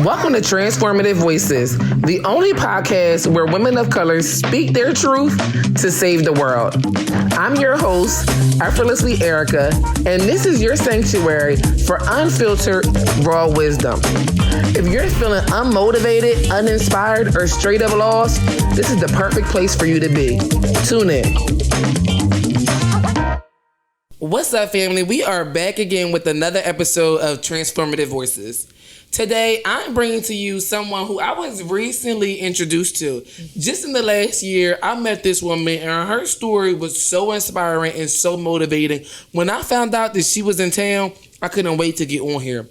Welcome to Transformative Voices, the only podcast where women of color speak their truth to save the world. I'm your host, effortlessly Erika, and this is your sanctuary for unfiltered, raw wisdom. If you're feeling unmotivated, uninspired, or straight up lost, this is the perfect place for you to be. Tune in. What's up, family? We are back again with another episode of Transformative Voices. Today, I'm bringing to you someone who I was recently introduced to. Just in the last year, I met this woman, and her story was so inspiring and so motivating. When I found out that she was in town, I couldn't wait to get on here.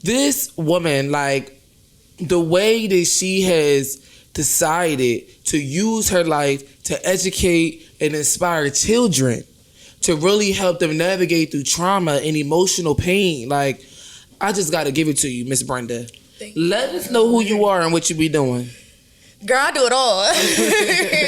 This woman, the way that she has decided to use her life to educate and inspire children, to really help them navigate through trauma and emotional pain, I just got to give it to you, Miss Brenda. Let us know who you are and what you be doing. Girl, I do it all.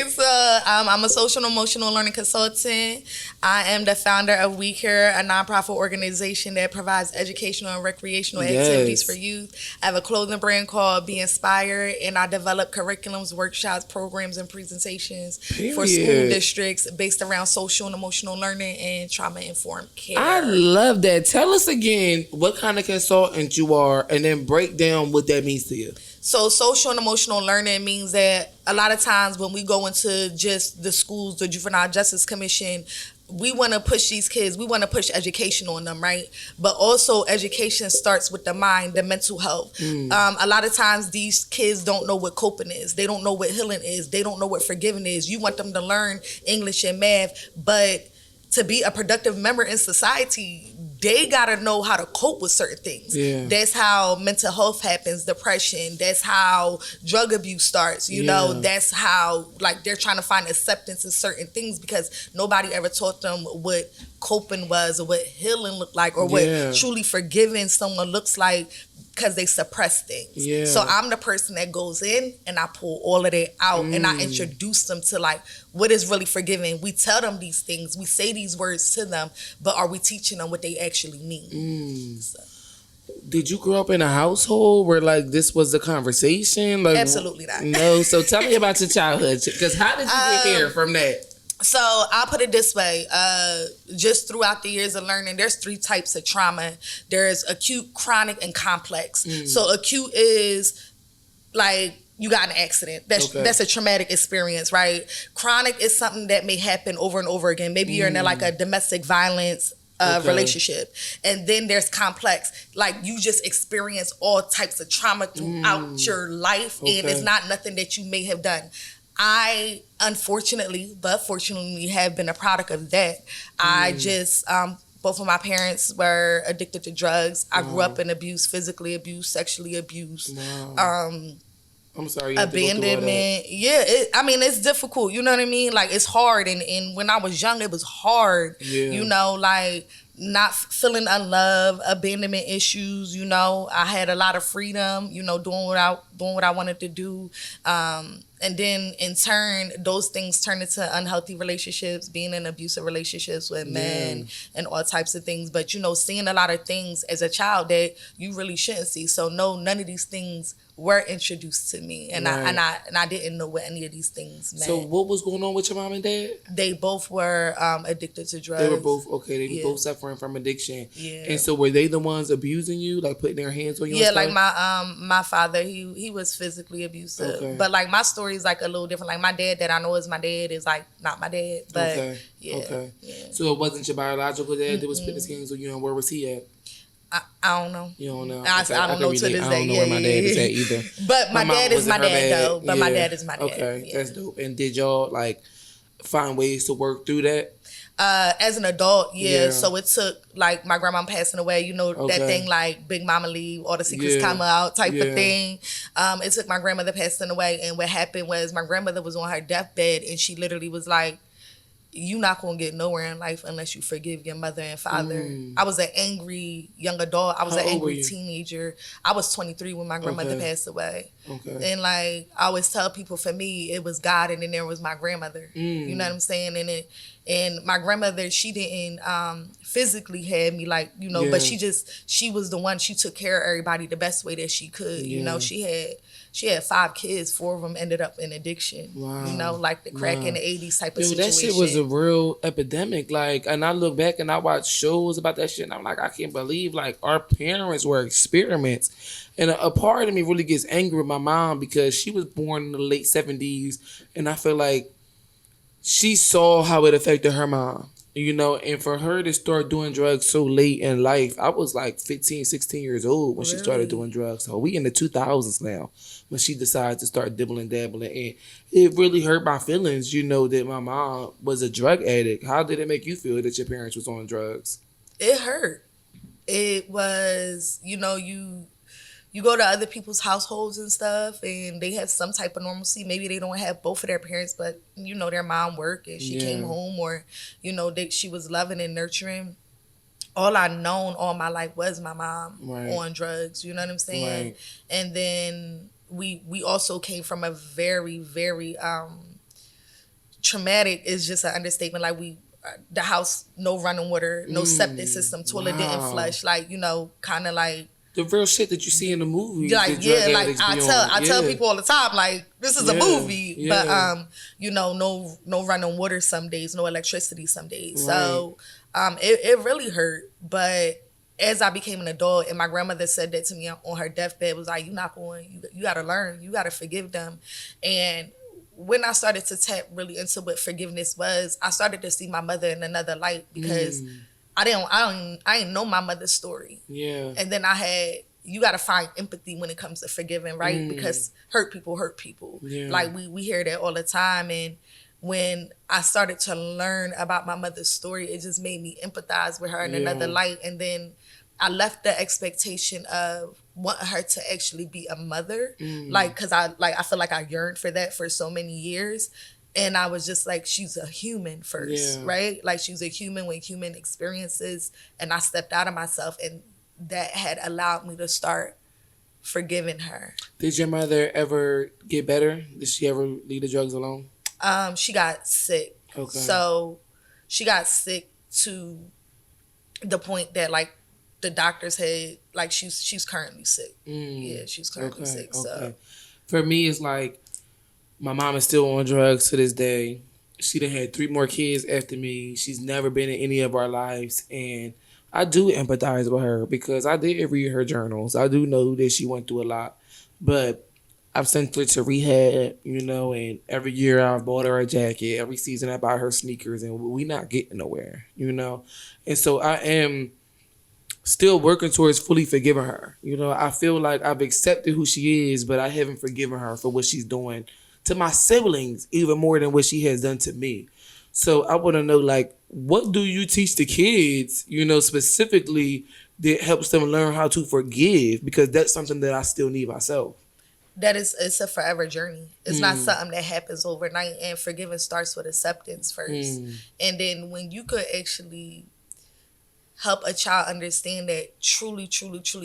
So I'm a social and emotional learning consultant. I am the founder of We Care, a nonprofit organization that provides educational and recreational activities for youth. I have a clothing brand called Be Inspired, and I develop curriculums, workshops, programs, and presentations for school districts based around social and emotional learning and trauma-informed care. I love that. Tell us again what kind of consultant you are, and then break down what that means to you. So social and emotional learning means that a lot of times when we go into just the schools, the Juvenile Justice Commission, we want to push these kids, we want to push education on them, right? But also education starts with the mind, the mental health. A lot of times these kids don't know what coping is. They don't know what healing is. They don't know what forgiving is. You want them to learn English and math, but to be a productive member in society, they gotta know how to cope with certain things. Yeah. That's how mental health happens, depression. That's how drug abuse starts. You know, that's how they're trying to find acceptance in certain things because nobody ever taught them what coping was or what healing looked like or what truly forgiving someone looks like because they suppress things. Yeah. So I'm the person that goes in and I pull all of that out and I introduce them to what is really forgiving. We tell them these things, we say these words to them, but are we teaching them what they actually mean? So. Did you grow up in a household where this was the conversation? Absolutely not. No. So tell me about your childhood, because how did you get here from that? So I'll put it this way, just throughout the years of learning, there's 3 types of trauma. There's acute, chronic, and complex. So acute is you got an accident. That's a traumatic experience, right? Chronic is something that may happen over and over again. Maybe you're in a domestic violence relationship. And then there's complex. You just experience all types of trauma throughout your life, and it's not nothing that you may have done. I, unfortunately, but fortunately, have been a product of that. I just, both of my parents were addicted to drugs. I grew up in abuse, physically abused, sexually abused. I'm sorry. Abandonment. Yeah, it's difficult. You know what I mean? It's hard. And when I was young, it was hard. Yeah. You know, not feeling unloved, abandonment issues. You know, I had a lot of freedom. You know, doing what I wanted to do. And then in turn, those things turn into unhealthy relationships, being in abusive relationships with men and all types of things. But, seeing a lot of things as a child that you really shouldn't see. So no, none of these things were introduced to me. And I didn't know what any of these things meant. So what was going on with your mom and dad? They both were addicted to drugs. They were both, they were both suffering from addiction. Yeah. And so were they the ones abusing you, putting their hands on you? Yeah, my father, he was physically abusive. Okay. But my story is a little different. My dad that I know is my dad is not my dad. But yeah. So it wasn't your biological dad that was putting his hands on you, and where was he at? I don't know. You don't know? I don't know to this day. I don't know where my dad is at either. But my dad is my dad, though. But my dad is my dad. Okay, that's dope. And did y'all find ways to work through that? As an adult, So it took my grandma passing away, that thing Big Mama leave, all the secrets come out type of thing. It took my grandmother passing away, and what happened was my grandmother was on her deathbed, and she literally was you not gonna get nowhere in life unless you forgive your mother and father. I was an angry young adult. I was an angry teenager. I was 23 when my grandmother passed away. And like I always tell people, for me, it was God, and then there was my grandmother. You know what I'm saying? And my grandmother, she didn't physically have me, like, you know, but she was the one. She took care of everybody the best way that she could. You know, she had 5 kids. 4 of them ended up in addiction. You know, like the crack in the 80s type of situation. That shit was a real epidemic. Like, and I look back and I watch shows about that shit, and I'm like, I can't believe, like, our parents were experiments. And a part of me really gets angry with my mom because she was born in the late 70s, and I feel like she saw how it affected her mom. You know, and for her to start doing drugs so late in life, I was like 15, 16 years old when she started doing drugs. So we in the 2000s now when she decided to start dibbling, dabbling. And it really hurt my feelings, you know, that my mom was a drug addict. How did it make you feel that your parents was on drugs? It hurt. It was, you know, you go to other people's households and stuff, and they have some type of normalcy. Maybe they don't have both of their parents, but, you know, their mom worked and she came home, or, you know, she was loving and nurturing. All I known all my life was my mom on drugs. You know what I'm saying? Right. And then we also came from a very, very traumatic, is just an understatement. Like, the house, no running water, no septic system, toilet didn't flush. Like, you know, kind of like the real shit that you see in the movie. Like, like I tell people all the time, like, this is a movie, but you know, no running water some days, no electricity some days. Right. So it really hurt. But as I became an adult, and my grandmother said that to me on her deathbed, was like, you gotta learn, you gotta forgive them. And when I started to tap really into what forgiveness was, I started to see my mother in another light, because I didn't know my mother's story. Yeah. And then you got to find empathy when it comes to forgiving, right? Because hurt people. Yeah. Like, we hear that all the time. And when I started to learn about my mother's story, it just made me empathize with her in another light. And then I left the expectation of wanting her to actually be a mother. Like, because I feel like I yearned for that for so many years. And I was just like, she's a human first, right? Like, she's a human with human experiences. And I stepped out of myself, and that had allowed me to start forgiving her. Did your mother ever get better? Did she ever leave the drugs alone? She got sick. Okay. So she got sick to the point that, like, the doctors had, like, she's currently sick. Yeah, she's currently sick. So for me, it's like, my mom is still on drugs to this day. She done had 3 more kids after me. She's never been in any of our lives. And I do empathize with her because I did read her journals. I do know that she went through a lot. But I've sent her to rehab, you know, and every year I've bought her a jacket. Every season I buy her sneakers, and we not getting nowhere, you know. And so I am still working towards fully forgiving her. You know, I feel like I've accepted who she is, but I haven't forgiven her for what she's doing to my siblings, even more than what she has done to me. So I want to know, like, what do you teach the kids, you know, specifically that helps them learn how to forgive? Because that's something that I still need myself. It's a forever journey. It's not something that happens overnight, and forgiving starts with acceptance first. And then when you could actually help a child understand that truly,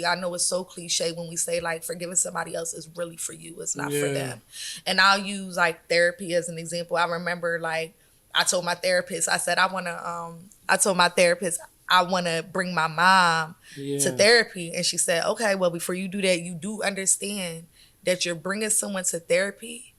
I know it's so cliche when we say, like, forgiving somebody else is really for you. It's not for them. And I'll use, like, therapy as an example. I remember, like, I told my therapist, I said, I want to bring my mom to therapy. And she said, okay, well, before you do that, you do understand that you're bringing someone to therapy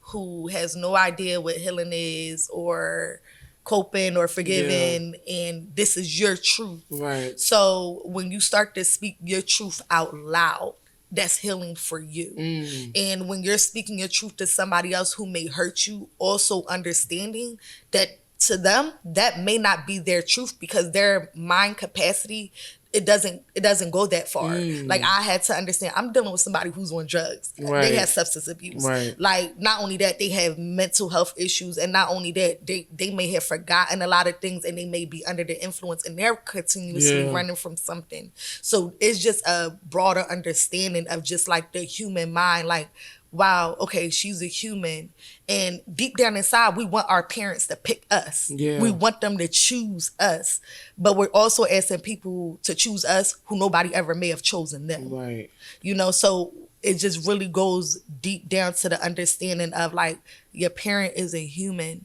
who has no idea what healing is or coping or forgiving, and this is your truth. Right. So when you start to speak your truth out loud, that's healing for you. And when you're speaking your truth to somebody else who may hurt you, also understanding that to them, that may not be their truth, because their mind capacity, it doesn't go that far. Like, I had to understand, I'm dealing with somebody who's on drugs. Right. They have substance abuse. Right. Like, not only that, they have mental health issues, and not only that, they may have forgotten a lot of things, and they may be under the influence, and they're continuously running from something. So it's just a broader understanding of just, like, the human mind. Like, wow, okay, she's a human. And deep down inside, we want our parents to pick us. Yeah. We want them to choose us. But we're also asking people to choose us who nobody ever may have chosen them. Right. You know, so it just really goes deep down to the understanding of like, your parent is a human,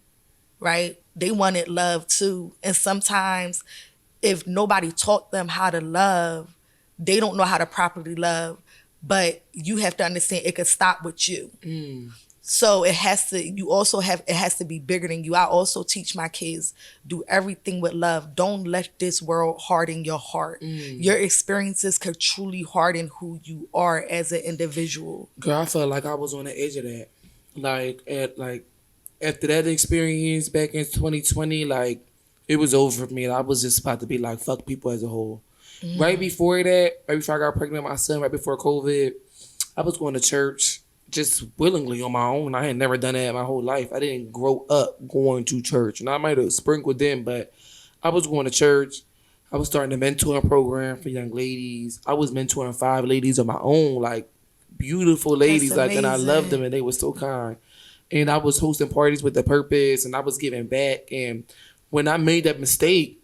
right? They wanted love too. And sometimes if nobody taught them how to love, they don't know how to properly love. But you have to understand it could stop with you. So it has to be bigger than you. I also teach my kids, do everything with love. Don't let this world harden your heart. Your experiences could truly harden who you are as an individual. Girl, I felt like I was on the edge of that. After that experience back in 2020, like it was over for me. I was just about to be like, fuck people as a whole. Right before that, right before I got pregnant with my son, right before COVID, I was going to church just willingly on my own. I had never done that my whole life. I didn't grow up going to church. And I might have sprinkled them, but I was going to church. I was starting a mentoring program for young ladies. I was mentoring 5 ladies of my own, like beautiful ladies. That's and I amazing. loved them and they were so kind. And I was hosting parties with a purpose and I was giving back. And when I made that mistake,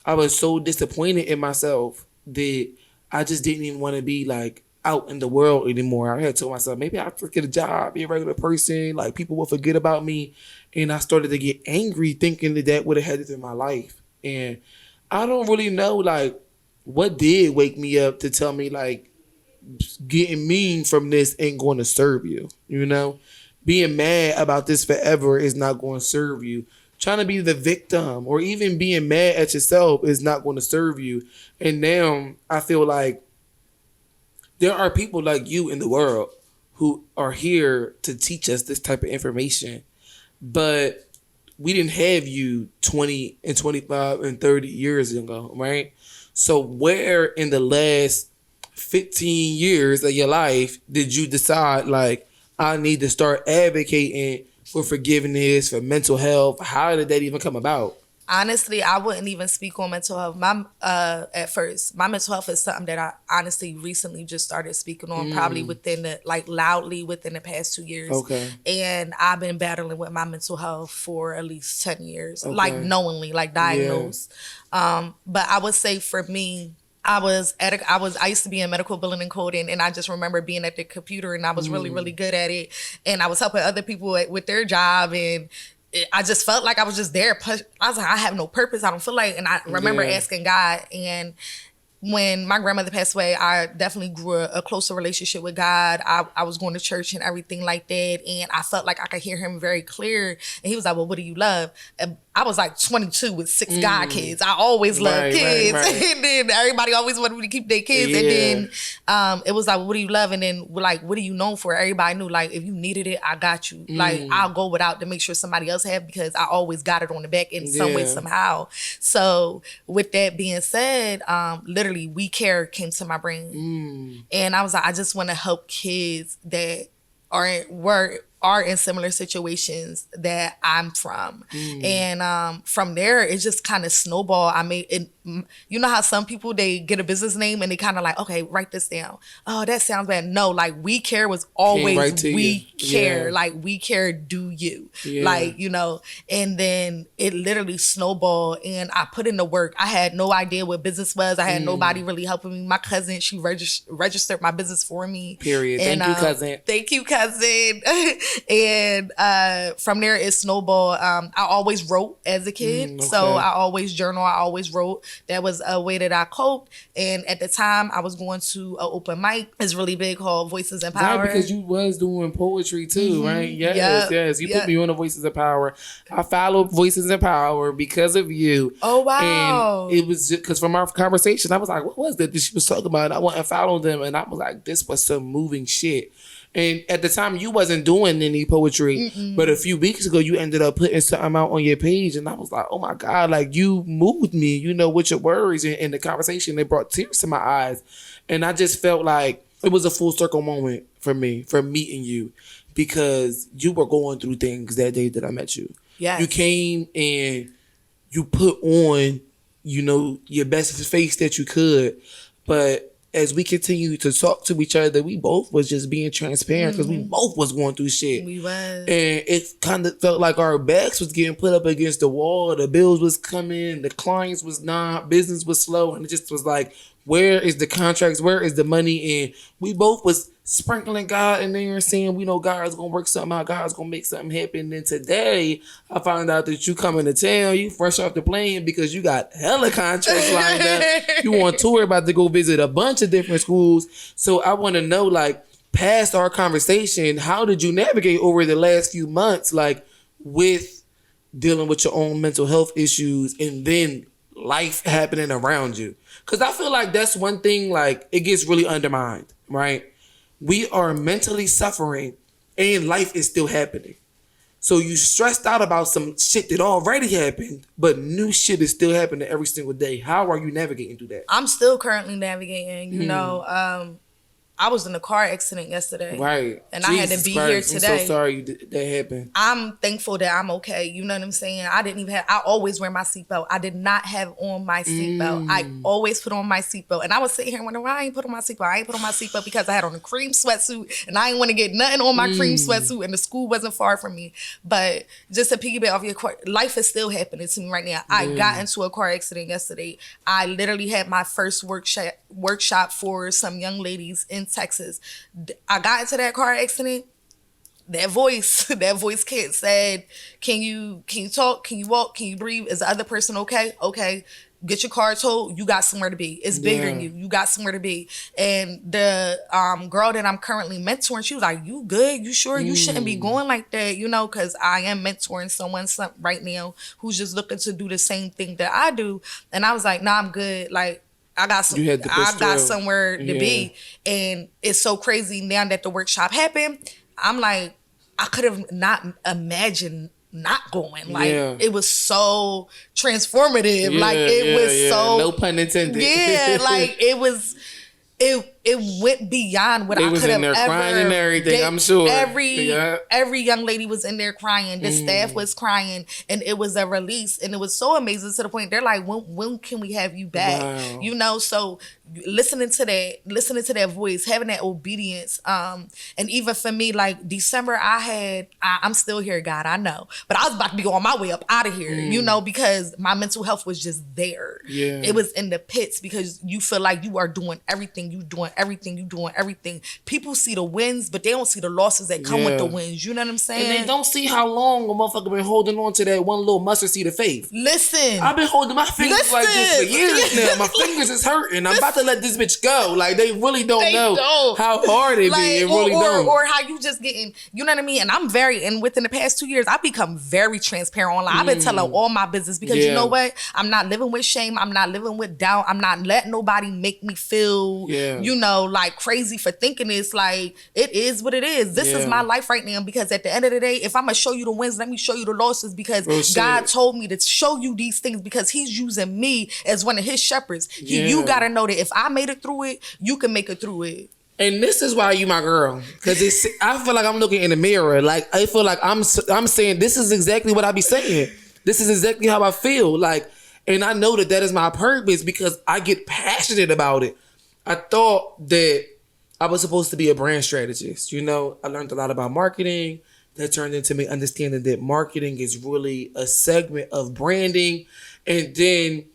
I was so disappointed in myself that I just didn't even want to be like out in the world anymore. I had told myself, maybe I'll get a job, be a regular person, like people will forget about me. And I started to get angry thinking that would have headed through my life. And I don't really know like what did wake me up to tell me like getting mean from this ain't going to serve you, you know? Being mad about this forever is not going to serve you. Trying to be the victim or even being mad at yourself is not going to serve you. And now I feel like there are people like you in the world who are here to teach us this type of information. But we didn't have you 20 and 25 and 30 years ago, right? So where in the last 15 years of your life did you decide like, I need to start advocating for forgiveness, for mental health? How did that even come about? Honestly, I wouldn't even speak on mental health. At first, my mental health is something that I honestly recently just started speaking on, probably loudly within the past 2 years. Okay. And I've been battling with my mental health for at least 10 years, Okay. like knowingly, like diagnosed. Yeah. But I would say for me, I used to be in medical billing and coding, and I just remember being at the computer, and I was really, really good at it, and I was helping other people with their job, and I just felt like I was just there. I was like, I have no purpose. I don't feel like, and I remember asking God, and when my grandmother passed away, I definitely grew a closer relationship with God. I was going to church and everything like that, and I felt like I could hear him very clear. And he was like, well, what do you love? And I was like 22 with 6 God kids. I always loved kids. Right. And then everybody always wanted me to keep their kids. Yeah. And then it was like, well, what do you love? And then like, what are you known for? Everybody knew, like, if you needed it, I got you. Like, I'll go without to make sure somebody else have, because I always got it on the back in some way, somehow. So with that being said, literally, We Care came to my brain. And I was like, I just want to help kids that are in similar situations that I'm from. And from there, it just kind of snowballed. I made it. You know how some people, they get a business name and they kind of like, okay, write this down. Oh, that sounds bad. No, like We Care was always We Care. Yeah. Like We Care, do you. Yeah. Like, you know, and then it literally snowballed and I put in the work. I had no idea what business was. I had nobody really helping me. My cousin, she registered my business for me. Period. And, thank you, cousin. Thank you, cousin. And from there, it snowballed. I always wrote as a kid. Okay. So I always journal. I always wrote. That was a way that I coped. And at the time, I was going to an open mic. It's really big called Voices in Power. Right, because you was doing poetry too, right? Yes. You put me on the Voices of Power. I followed Voices in Power because of you. Oh, wow. And it was just because from our conversation, I was like, what was that she was talking about? I went and followed them and I was like, this was some moving shit. And at the time, you wasn't doing any poetry, but a few weeks ago, you ended up putting something out on your page, and I was like, oh my God, like you moved me, you know, with your words and the conversation. They brought tears to my eyes. And I just felt like it was a full circle moment for me, for meeting you, because you were going through things that day that I met you. Yes. You came and you put on, you know, your best face that you could, but as we continued to talk to each other, we both was just being transparent because we both was going through shit. We was. And it kind of felt like our backs was getting put up against the wall. The bills was coming. The clients was not. Business was slow. And it just was like, where is the contracts? Where is the money? And we both was sprinkling God in there and saying, we know God's going to work something out. God's going to make something happen. And today, I found out that you coming to town. You fresh off the plane because you got hella contracts lined up. You on tour, about to go visit a bunch of different schools. So I want to know, like, past our conversation, how did you navigate over the last few months, like, with dealing with your own mental health issues and then life happening around you? Because I feel like that's one thing, like, it gets really undermined, right? We are mentally suffering and life is still happening. So you stressed out about some shit that already happened, but new shit is still happening every single day. How are you navigating through that? I'm still currently navigating, you know. I was in a car accident yesterday. Right. And Jesus I had to be Christ. here today. I'm so sorry that happened. I'm thankful that I'm okay. You know what I'm saying? I always wear my seatbelt. I did not have on my seatbelt. I always put on my seatbelt. And I was sitting here wondering why I ain't put on my seatbelt. I ain't put on my seatbelt because I had on a cream sweatsuit and I didn't want to get nothing on my cream sweatsuit and the school wasn't far from me. But just to piggyback off your question, life is still happening to me right now. I got into a car accident yesterday. I literally had my first workshop for some young ladies in Texas. I got into that car accident. That voice said, can you talk? Can you walk? Can you breathe? Is the other person okay? Okay. Get your car towed. You got somewhere to be. It's bigger than you. You got somewhere to be. And the girl that I'm currently mentoring, she was like, you good? You sure? You shouldn't be going like that, you know, because I am mentoring someone right now who's just looking to do the same thing that I do. And I was like, nah, I'm good. Like, I got somewhere to be. And it's so crazy now that the workshop happened. I'm like, I could have not imagined not going. Like, it was so transformative. So, no pun intended. Yeah, like it went beyond what I could have ever. They was in there crying and everything, I'm sure. Every young lady was in there crying. The staff was crying, and it was a release, and it was so amazing to the point they're like, when can we have you back? Wow. You know, so listening to that voice, having that obedience, and even for me, like December, I'm still here, God, I know, but I was about to be on my way up out of here, you know, because my mental health was just there. Yeah, it was in the pits because you feel like you are doing everything, you doing everything. People see the wins, but they don't see the losses that come with the wins. You know what I'm saying? And they don't see how long a motherfucker been holding on to that one little mustard seed of faith. Listen, I've been holding my fingers like this for years now. My fingers is hurting. I'm about to let this bitch go. Like, they really don't know how hard it be. It really don't. Or how you just getting, you know what I mean? And within the past 2 years, I've become very transparent online. I've been telling all my business because you know what? I'm not living with shame. I'm not living with doubt. I'm not letting nobody make me feel, you know, like crazy for thinking it's like, it is what it is. This is my life right now, because at the end of the day, if I'm going to show you the wins, let me show you the losses, because God told me to show you these things because he's using me as one of his shepherds. You got to know that if I made it through it, you can make it through it. And this is why you my girl, because I feel like I'm looking in the mirror. Like, I feel like I'm saying, this is exactly what I be saying. This is exactly how I feel. Like, and I know that is my purpose because I get passionate about it. I thought that I was supposed to be a brand strategist. You know, I learned a lot about marketing. That turned into me understanding that marketing is really a segment of branding. And then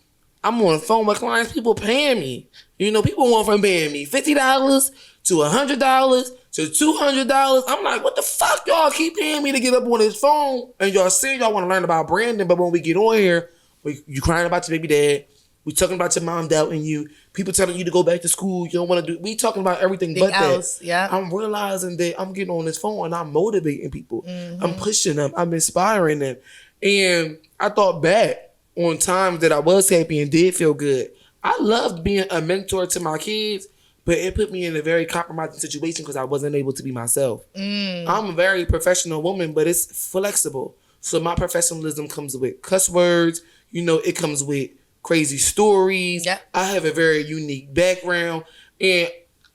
I'm on the phone with clients, people paying me. You know, people want from paying me $50 to $100 to $200. I'm like, what the fuck? Y'all keep paying me to get up on this phone. And y'all saying y'all want to learn about branding. But when we get on here, you crying about your baby dad. We talking about your mom doubting you. People telling you to go back to school. You don't want to do. We talking about everything but else, that. Yeah. I'm realizing that I'm getting on this phone and I'm motivating people. I'm pushing them. I'm inspiring them. And I thought back on times that I was happy and did feel good. I loved being a mentor to my kids, but it put me in a very compromising situation because I wasn't able to be myself. I'm a very professional woman, but it's flexible. So my professionalism comes with cuss words. You know, it comes with crazy stories. Yep. I have a very unique background, and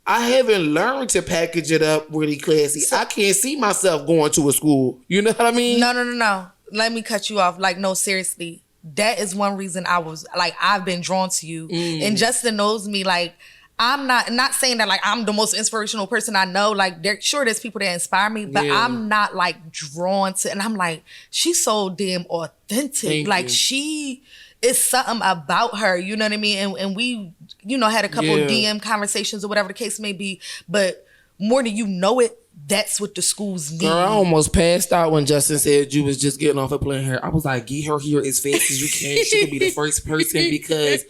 I haven't learned to package it up really classy. I can't see myself going to a school. You know what I mean? No. Let me cut you off. Like, no, seriously. That is one reason I've been drawn to you. And Justin knows me. Like, I'm not saying that like I'm the most inspirational person I know. Like there's people that inspire me, but I'm not like drawn to. And I'm like, she's so damn authentic. Like she is something about her. You know what I mean? And we, had a couple DM conversations or whatever the case may be. But more than you know it, that's what the schools need. Girl, I almost passed out when Justin said you was just getting off of playing her. I was like, get her here as fast as you can. She could be the first person because.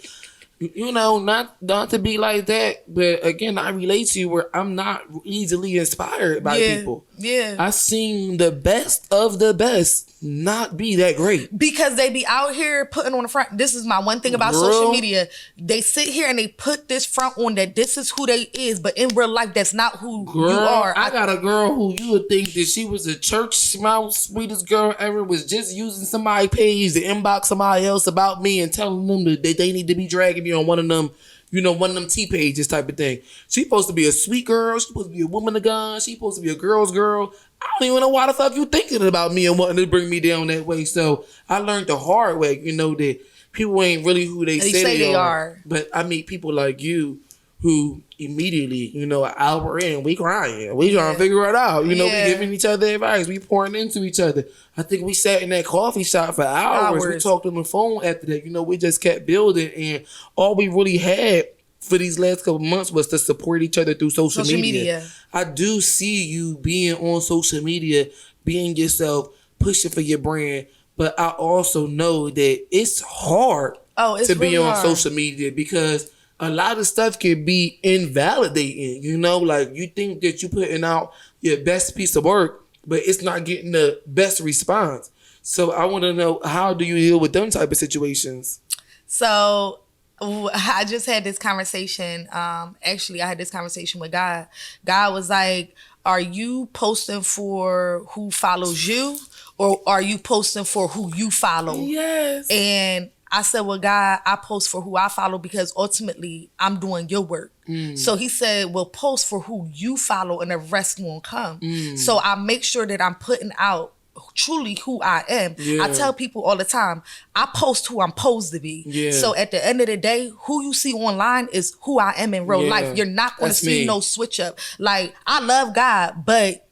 Not to be like that, but again, I relate to you where I'm not easily inspired by people. Yeah. I've seen the best of the best not be that great. Because they be out here putting on the front. This is my one thing about social media. They sit here and they put this front on that this is who they is, but in real life, that's not who you are. I got a girl who you would think that she was a church mouse, sweetest girl ever, was just using somebody's page to inbox somebody else about me and telling them that they need to be dragging me on one of them, one of them T pages type of thing. She's supposed to be a sweet girl. She's supposed to be a woman of God. She's supposed to be a girl's girl. I don't even know why the fuck you thinking about me and wanting to bring me down that way. So I learned the hard way, that people ain't really who they say they are. But I meet people like you who immediately, an hour in, we crying. We trying to figure it out. We giving each other advice. We pouring into each other. I think we sat in that coffee shop for hours. We talked on the phone after that. We just kept building. And all we really had for these last couple months was to support each other through social media. I do see you being on social media, being yourself, pushing for your brand. But I also know that it's hard to be on social media because a lot of stuff can be invalidating, like you think that you're putting out your best piece of work, but it's not getting the best response. So I want to know, how do you deal with them type of situations? So I just had this conversation. Actually, I had this conversation with God. God was like, are you posting for who follows you or are you posting for who you follow? Yes. And I said, well, God, I post for who I follow because ultimately I'm doing your work. So he said, well, post for who you follow and the rest won't come. So I make sure that I'm putting out truly who I am. I tell people all the time, I post who I'm supposed to be. So at the end of the day, who you see online is who I am in real life. You're not going to see no switch up. Like, I love God, but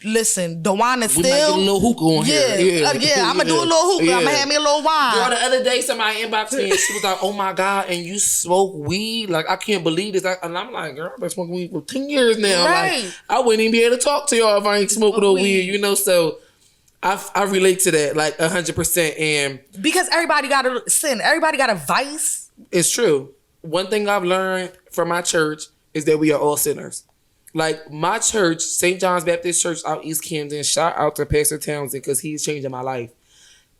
listen, Dewan is still. We might get a little hookah on here. I'm going to do a little hookah. I'm going to have me a little wine. Girl, the other day, somebody inboxed me and she was like, oh my God, and you smoke weed? Like, I can't believe this. And I'm like, girl, I've been smoking weed for 10 years now. Right. Like, I wouldn't even be able to talk to y'all if I ain't smoking no weed, So I relate to that, like 100%. And because everybody got a sin. Everybody got a vice. It's true. One thing I've learned from my church is that we are all sinners. Like, my church, St. John's Baptist Church out East Camden, shout out to Pastor Townsend because he's changing my life.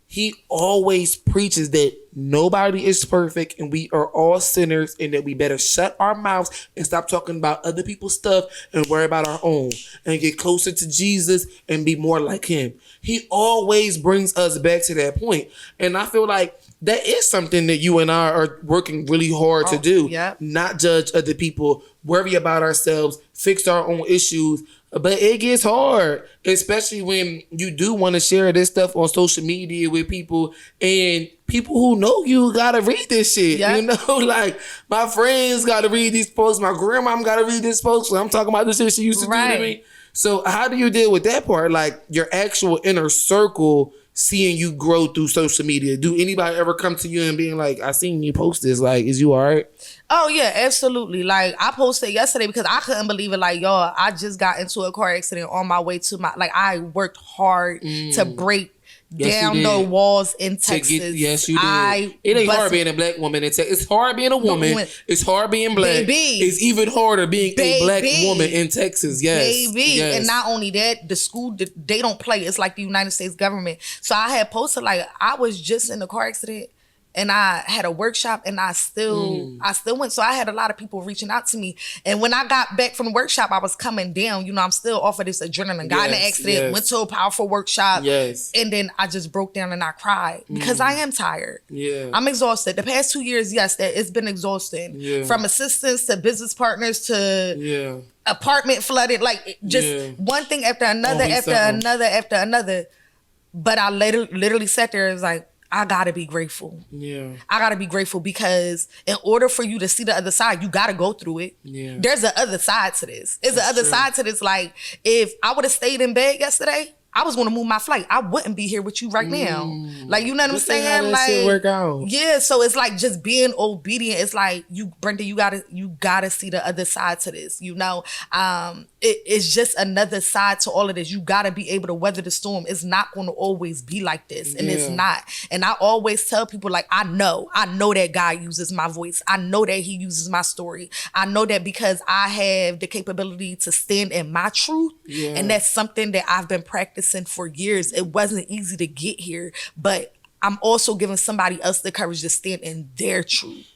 He always preaches that nobody is perfect and we are all sinners and that we better shut our mouths and stop talking about other people's stuff and worry about our own and get closer to Jesus and be more like him. He always brings us back to that point. And I feel like that is something that you and I are working really hard to do. Not judge other people, worry about ourselves, fix our own issues. But it gets hard, especially when you do want to share this stuff on social media with people and people who know you gotta read this shit. Like, my friends gotta read these posts. My grandma gotta read this post. So I'm talking about the shit she used to do to me. So how do you deal with that part? Like, your actual inner circle seeing you grow through social media. Do anybody ever come to you and being like, I seen you post this, like, is you all right? Oh yeah, absolutely. Like, I posted yesterday because I couldn't believe it. Like, y'all, I just got into a car accident on my way to my, like, I worked hard to break down the walls in Texas. Yes, you did. It ain't hard being a black woman in Texas. It's hard being a woman. It's hard being black. Baby. It's even harder being a black woman in Texas. Yes. Baby. Yes. And not only that, the school, they don't play. It's like the United States government. So I had posted, like, I was just in a car accident and I had a workshop and I still went. So I had a lot of people reaching out to me. And when I got back from the workshop, I was coming down. I'm still off of this adrenaline. Got in an accident, went to a powerful workshop. And then I just broke down and I cried because I am tired. I'm exhausted. The past 2 years, yes, it's been exhausting. From assistants to business partners to apartment flooded. Like, just one thing after another, after another. But I literally sat there and was like, I gotta be grateful. Yeah. I gotta be grateful because in order for you to see the other side, you gotta go through it. Yeah. There's an other side to this. There's an other side to this. Like, if I would have stayed in bed yesterday, I was gonna move my flight. I wouldn't be here with you right now. Like, you know what I'm saying? How that shit work out. Yeah, so it's like just being obedient. It's like, Brenda, you gotta see the other side to this. You know, it's just another side to all of this. You gotta be able to weather the storm. It's not gonna always be like this, and it's not. And I always tell people, like, I know that God uses my voice. I know that He uses my story. I know that because I have the capability to stand in my truth, and that's something that I've been practicing for years. It wasn't easy to get here, but I'm also giving somebody else the courage to stand in their truth.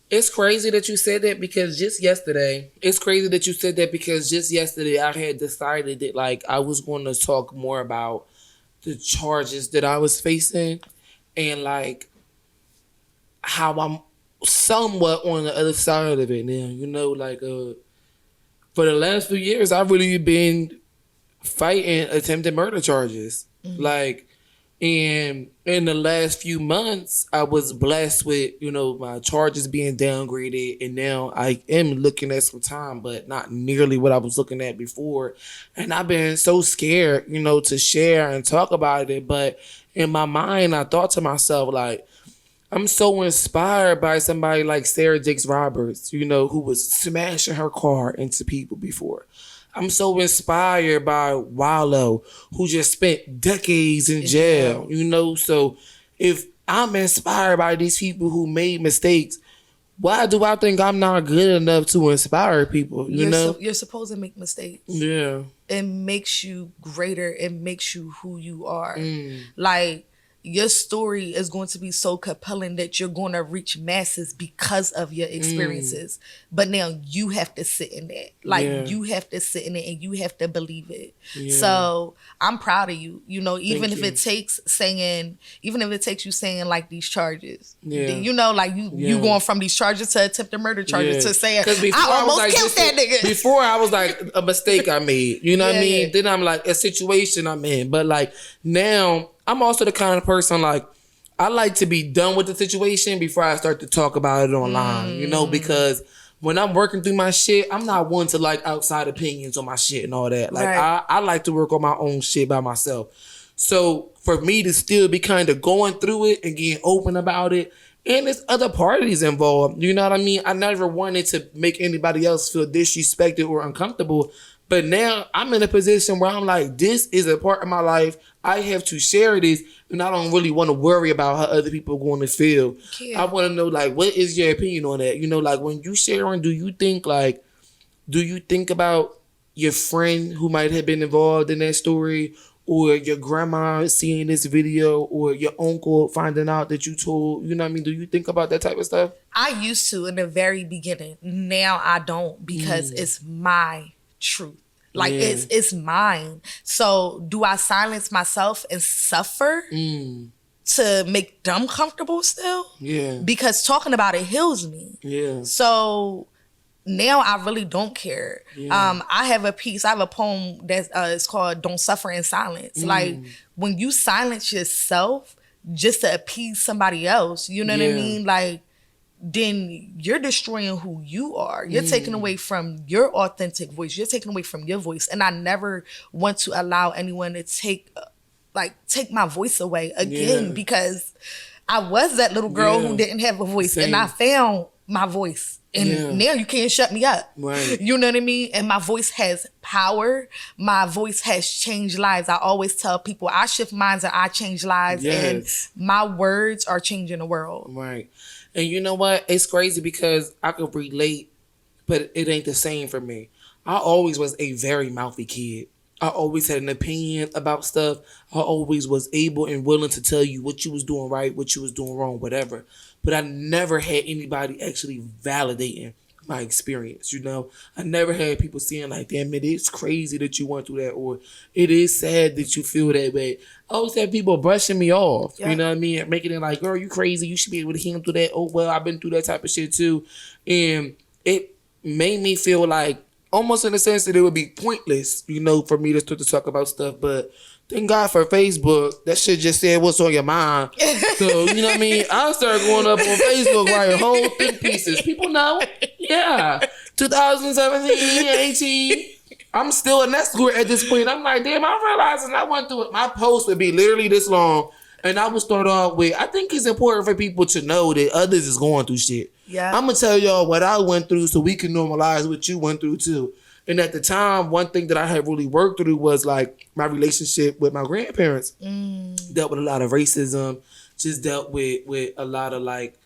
It's crazy that you said that because just yesterday, I had decided that, like, I was going to talk more about the charges that I was facing and, like, how I'm somewhat on the other side of it now. You know, like, for the last few years, I've really been fighting attempted murder charges. Like, and in the last few months, I was blessed with, you know, my charges being downgraded, and now I am looking at some time, but not nearly what I was looking at before. And I've been so scared, you know, to share and talk about it. But in my mind, I thought to myself, like, I'm so inspired by somebody like Sarah Jakes Roberts, you know, who was smashing her car into people before. I'm so inspired by Wallow, who just spent decades in jail, you know? So if I'm inspired by these people who made mistakes, why do I think I'm not good enough to inspire people, you know? You're supposed to make mistakes. Yeah. It makes you greater. It makes you who you are. Like, your story is going to be so compelling that you're going to reach masses because of your experiences. But now you have to sit in that. Like, you have to sit in it and you have to believe it. So I'm proud of you. You know, even if it takes you saying, like, these charges. You know, like, you going from these charges to attempted murder charges to saying, I almost killed that nigga. Before I was like, a mistake I made. You know what I mean? Then I'm like, a situation I'm in. But, like, now I'm also the kind of person, like, I like to be done with the situation before I start to talk about it online, you know, because when I'm working through my shit, I'm not one to, like, outside opinions on my shit and all that. Like, I like to work on my own shit by myself. So for me to still be kind of going through it and getting open about it, and there's other parties involved, you know what I mean? I never wanted to make anybody else feel disrespected or uncomfortable. But now I'm in a position where I'm like, this is a part of my life. I have to share this, and I don't really want to worry about how other people are going to feel. I want to know, like, what is your opinion on that? You know, like, when you sharing, do you think about your friend who might have been involved in that story, or your grandma seeing this video, or your uncle finding out that you told, you know what I mean? Do you think about that type of stuff? I used to in the very beginning. Now I don't, because it's my truth. Like, it's mine. So do I silence myself and suffer to make them comfortable still? Yeah. Because talking about it heals me. Yeah. So now I really don't care. Yeah. I have a poem that is called Don't Suffer in Silence. Like, when you silence yourself just to appease somebody else, you know what I mean? Like, then you're destroying who you are. You're taking away from your authentic voice. You're taking away from your voice. And I never want to allow anyone to take my voice away again, because I was that little girl who didn't have a voice. And I found my voice. And now you can't shut me up. Right. You know what I mean? And my voice has power. My voice has changed lives. I always tell people, I shift minds and I change lives. And my words are changing the world. Right. And you know what? It's crazy because I could relate, but it ain't the same for me. I always was a very mouthy kid. I always had an opinion about stuff. I always was able and willing to tell you what you was doing right, what you was doing wrong, whatever. But I never had anybody actually validating my experience, you know? I never had people saying, like, damn, it is crazy that you went through that, or it is sad that you feel that way. I always had people brushing me off, you know what I mean? Making it like, girl, you crazy. You should be able to handle that. Oh, well, I've been through that type of shit too. And it made me feel like almost in the sense that it would be pointless, for me to start to talk about stuff. But thank God for Facebook. That shit just said what's on your mind. So, you know what I mean? I started going up on Facebook writing whole think pieces. People know. Yeah. 2017, 18. I'm still in that school at this point. I'm like, damn, I'm realizing I went through it. My post would be literally this long. And I would start off with, I think it's important for people to know that others is going through shit. Yeah. I'm going to tell y'all what I went through so we can normalize what you went through too. And at the time, one thing that I had really worked through was like my relationship with my grandparents. Dealt with a lot of racism, just dealt with a lot of like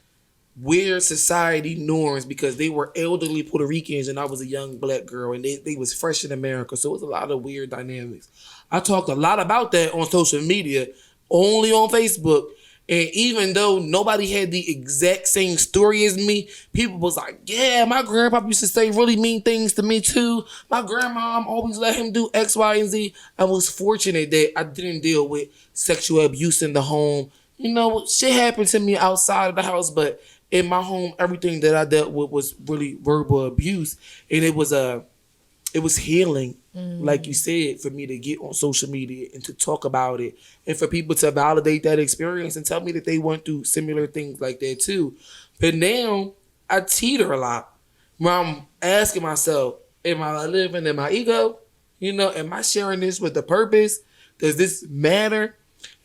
weird society norms because they were elderly Puerto Ricans and I was a young black girl and they was fresh in America. So it was a lot of weird dynamics. I talked a lot about that on social media, only on Facebook. And even though nobody had the exact same story as me, people was like, yeah, my grandpa used to say really mean things to me too. My grandmom always let him do X, Y, and Z. I was fortunate that I didn't deal with sexual abuse in the home. Shit happened to me outside of the house, but in my home, everything that I dealt with was really verbal abuse. And it was healing, like you said, for me to get on social media and to talk about it and for people to validate that experience and tell me that they went through similar things like that too. But now I teeter a lot where I'm asking myself, am I living in my ego? Am I sharing this with the purpose? Does this matter?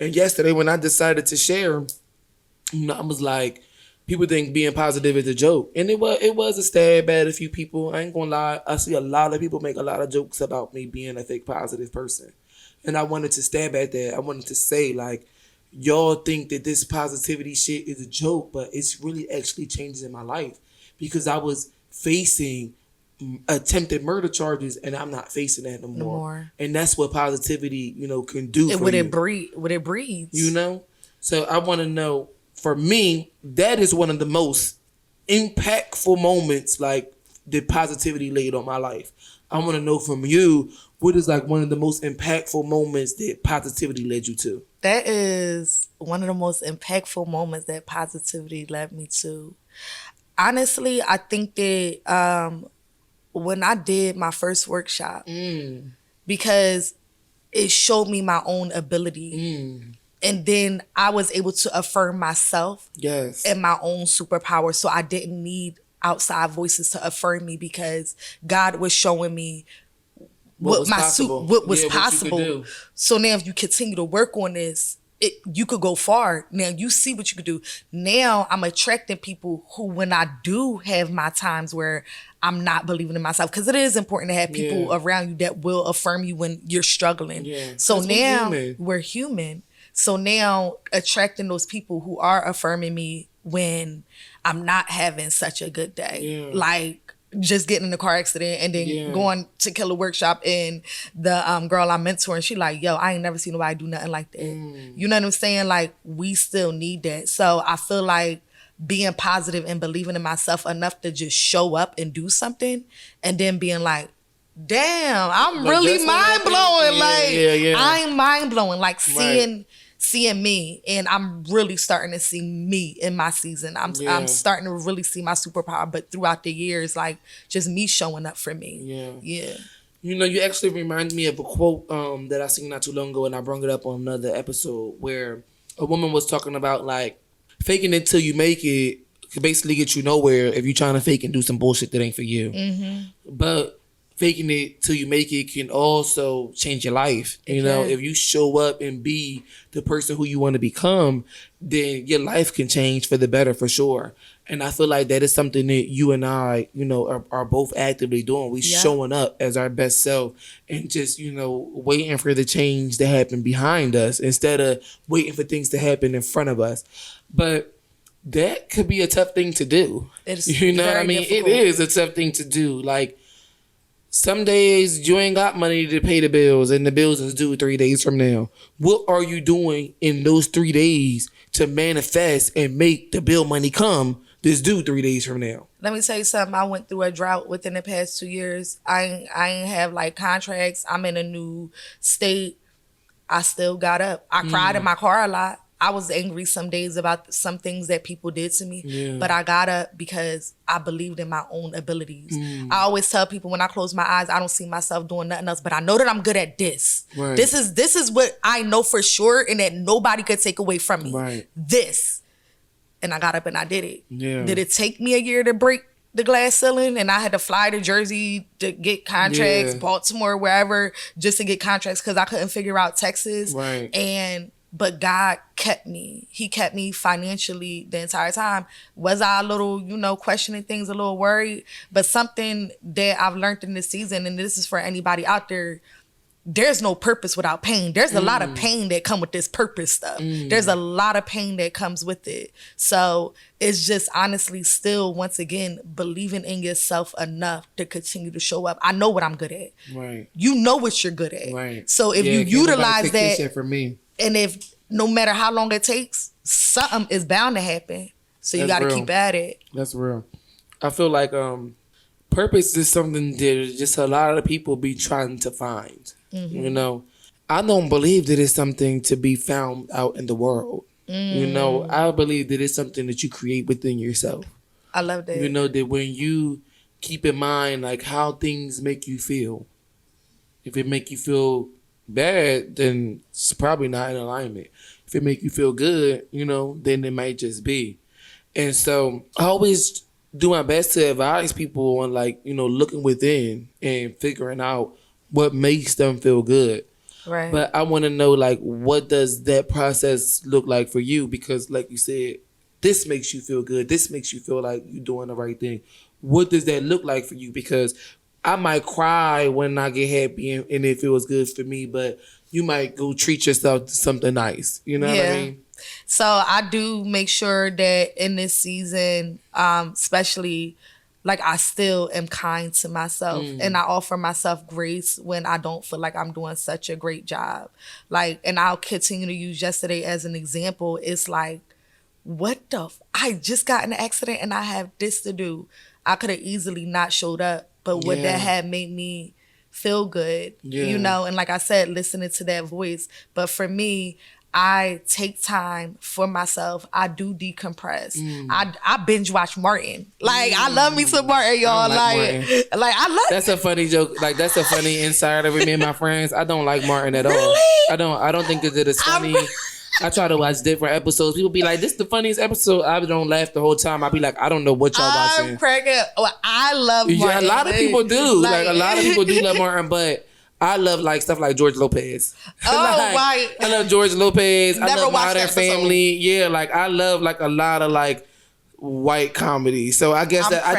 And yesterday when I decided to share, I was like, people think being positive is a joke. And it was a stab at a few people. I ain't gonna lie. I see a lot of people make a lot of jokes about me being a fake positive person. And I wanted to stab at that. I wanted to say, like, y'all think that this positivity shit is a joke, but it's really actually changing my life. Because I was facing attempted murder charges and I'm not facing that no more. And that's what positivity, can do for you. What it breeds. So I want to know, for me, that is one of the most impactful moments, like, the positivity laid on my life. I want to know from you, what is like one of the most impactful moments that positivity led you to? That is one of the most impactful moments that positivity led me to. Honestly, I think that when I did my first workshop, because it showed me my own ability. And then I was able to affirm myself and my own superpower. So I didn't need outside voices to affirm me because God was showing me what was possible. So now if you continue to work on this, you could go far. Now you see what you could do. Now I'm attracting people who, when I do have my times where I'm not believing in myself, because it is important to have people around you that will affirm you when you're struggling. So now we're human. So now attracting those people who are affirming me when I'm not having such a good day. Like just getting in a car accident and then going to kill a workshop and the girl I'm mentoring, she like, yo, I ain't never seen nobody do nothing like that. You know what I'm saying? Like, we still need that. So I feel like being positive and believing in myself enough to just show up and do something and then being like, damn, I'm really mind blowing. I'm mind blowing. Like seeing me, and I'm really starting to see me in my season. I'm starting to really see my superpower, but throughout the years, like, just me showing up for me. You actually remind me of a quote that I seen not too long ago, and I brought it up on another episode where a woman was talking about, like, faking it till you make it could basically get you nowhere if you're trying to fake and do some bullshit that ain't for you. But faking it till you make it can also change your life. If you show up and be the person who you want to become, then your life can change for the better for sure. And I feel like that is something that you and I, are both actively doing. We showing up as our best self and just, waiting for the change to happen behind us instead of waiting for things to happen in front of us. But that could be a tough thing to do. You know what I mean? Difficult. It is a tough thing to do. Like, some days you ain't got money to pay the bills and the bills is due 3 days from now. What are you doing in those 3 days to manifest and make the bill money come that's due 3 days from now? Let me tell you something. I went through a drought within the past 2 years. I ain't have like contracts. I'm in a new state. I still got up. I cried in my car a lot. I was angry some days about some things that people did to me, Yeah. but I got up because I believed in my own abilities. I always tell people when I close my eyes, I don't see myself doing nothing else, but I know that I'm good at this. Right. This is what I know for sure, and that nobody could take away from me. Right. This. And I got up and I did it. Yeah. Did it take me a year to break the glass ceiling? And I had to fly to Jersey to get contracts, Baltimore, wherever, just to get contracts because I couldn't figure out Texas. Right. But God kept me. He kept me financially the entire time. Was I a little, questioning things, a little worried? But something that I've learned in this season, and this is for anybody out there, there's no purpose without pain. There's a lot of pain that come with this purpose stuff. There's a lot of pain that comes with it. So it's just honestly still, once again, believing in yourself enough to continue to show up. I know what I'm good at. Right. You know what you're good at. Right. So if you utilize that, shit from me. and if no matter how long it takes, something is bound to happen. So you got to keep at it. That's real. I feel like purpose is something that just a lot of people be trying to find. I don't believe that it's something to be found out in the world. I believe that it's something that you create within yourself. I love that. That when you keep in mind like how things make you feel, if it make you feel bad, then it's probably not in alignment. If it make you feel good, then it might just be. And so I always do my best to advise people on looking within and figuring out what makes them feel good. Right. But I want to know what does that process look like for you? Because like you said, this makes you feel good. This makes you feel like you're doing the right thing. What does that look like for you? Because I might cry when I get happy and it feels good for me, but you might go treat yourself to something nice. You know what I mean? So I do make sure that in this season, especially, I still am kind to myself and I offer myself grace when I don't feel like I'm doing such a great job. And I'll continue to use yesterday as an example. It's I just got in an accident and I have this to do. I could have easily not showed up, but what that had made me feel good, and like I said, listening to that voice. But for me, I take time for myself. I do decompress. I binge watch Martin. I love me some Martin, y'all. I love. That's a funny joke. That's a funny insight of me and my friends. I don't like Martin at all. Really? I don't think that it is funny. I try to watch different episodes. People be like, "This is the funniest episode." I don't laugh the whole time. I be like, "I don't know what y'all watching." I'm cracking. I love Martin. Yeah, a lot of people do. A lot of people do love Martin, but I love stuff like George Lopez. Right. I love George Lopez. Never I love watched Modern that Family. Yeah, I love a lot of white comedy. So I guess that I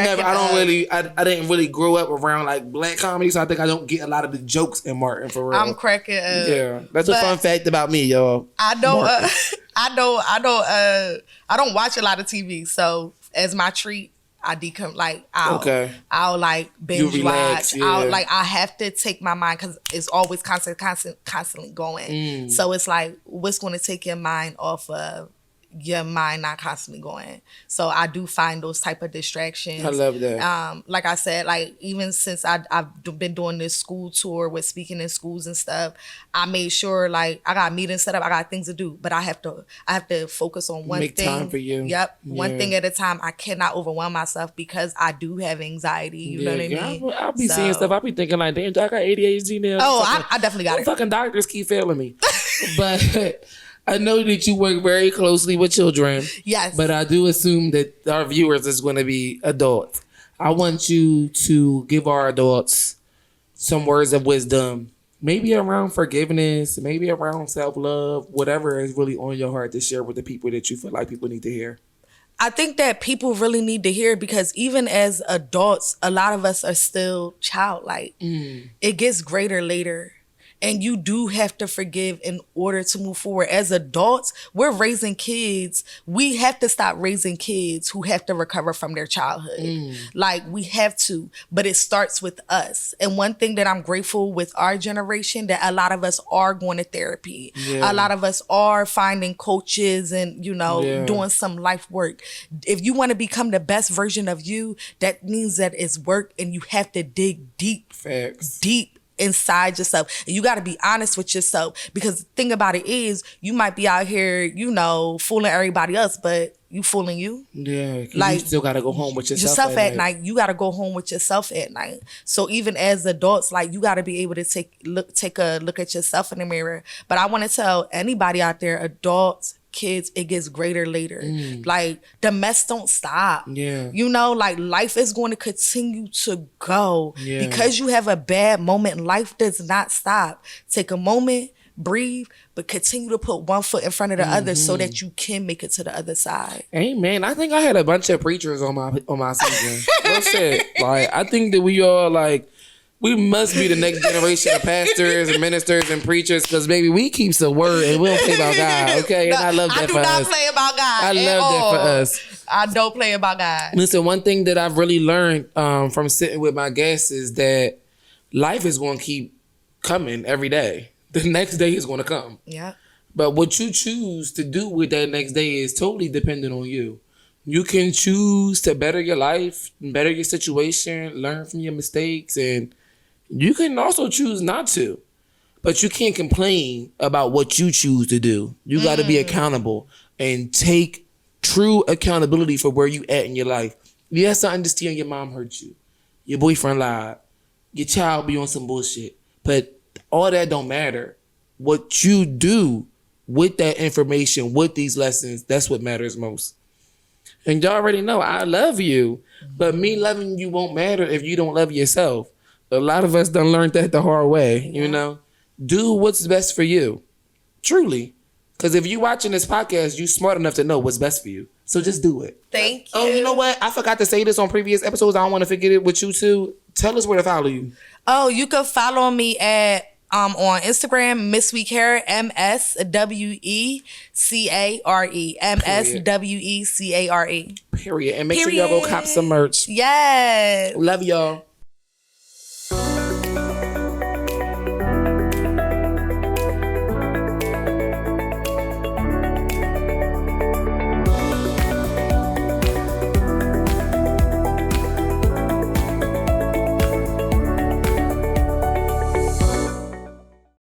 didn't really grow up around black comedy. So I think I don't get a lot of the jokes in Martin for real. I'm cracking up. Yeah, that's a fun fact about me, y'all. I don't watch a lot of TV. So as my treat, I'll binge watch. Yeah. I have to take my mind because it's always constantly going. So it's what's going to take your mind off of your mind not constantly going. So I do find those type of distractions. I love that. Like I said, even since I've been doing this school tour with speaking in schools and stuff, I made sure I got meetings set up, I got things to do, but I have to focus on one thing. Make time for you. Yep. One thing at a time. I cannot overwhelm myself because I do have anxiety. You know what I mean? I'll be seeing stuff. I'll be thinking damn, I got ADHD now. I definitely got it. Fucking doctors keep failing me. But I know that you work very closely with children. Yes. But I do assume that our viewers is going to be adults. I want you to give our adults some words of wisdom, maybe around forgiveness, maybe around self-love, whatever is really on your heart to share with the people that you feel like people need to hear. I think that people really need to hear because even as adults, a lot of us are still childlike. It gets greater later. And you do have to forgive in order to move forward. As adults, we're raising kids. We have to stop raising kids who have to recover from their childhood. We have to, but it starts with us. And one thing that I'm grateful with our generation, that a lot of us are going to therapy. A lot of us are finding coaches and, doing some life work. If you want to become the best version of you, that means that it's work and you have to dig deep. Facts. Deep inside yourself. And you got to be honest with yourself, because the thing about it is you might be out here, you know, fooling everybody else, but you fooling you. Yeah, like you still got to go home with yourself at night. You got to go home with yourself at night. So even as adults, like, you got to be able to take a look at yourself in the mirror. But I want to tell anybody out there, adults, kids, it gets greater later. Like, the mess don't stop. Yeah. You know, like, life is going to continue to go. Yeah. Because you have a bad moment, life does not stop. Take a moment, breathe, but continue to put one foot in front of the other so that you can make it to the other side. Amen. I think I had a bunch of preachers on my season. Well said. Like, I think that we all, like, we must be the next generation of pastors and ministers and preachers, because, baby, we keep the word and we don't play about God, okay? And I love that for us. I do not play about God. I love that for us. I don't play about God. Listen, one thing that I've really learned from sitting with my guests is that life is going to keep coming every day. The next day is going to come. Yeah. But what you choose to do with that next day is totally dependent on you. You can choose to better your life, better your situation, learn from your mistakes, and you can also choose not to. But you can't complain about what you choose to do. You got to be accountable and take true accountability for where you at in your life. Yes, I understand your mom hurt you. Your boyfriend lied. Your child be on some bullshit. But all that don't matter. What you do with that information, with these lessons, that's what matters most. And y'all already know, I love you. But me loving you won't matter if you don't love yourself. A lot of us done learned that the hard way, you know? Do what's best for you. Truly. Because if you watching this podcast, you smart enough to know what's best for you. So just do it. Thank you. Oh, you know what? I forgot to say this on previous episodes. I don't want to forget it with you too. Tell us where to follow you. Oh, you can follow me at on Instagram, Miss Week Hair, MSWECARE. MSWECARE. Period. And make sure y'all go cop some merch. Yes. Love y'all.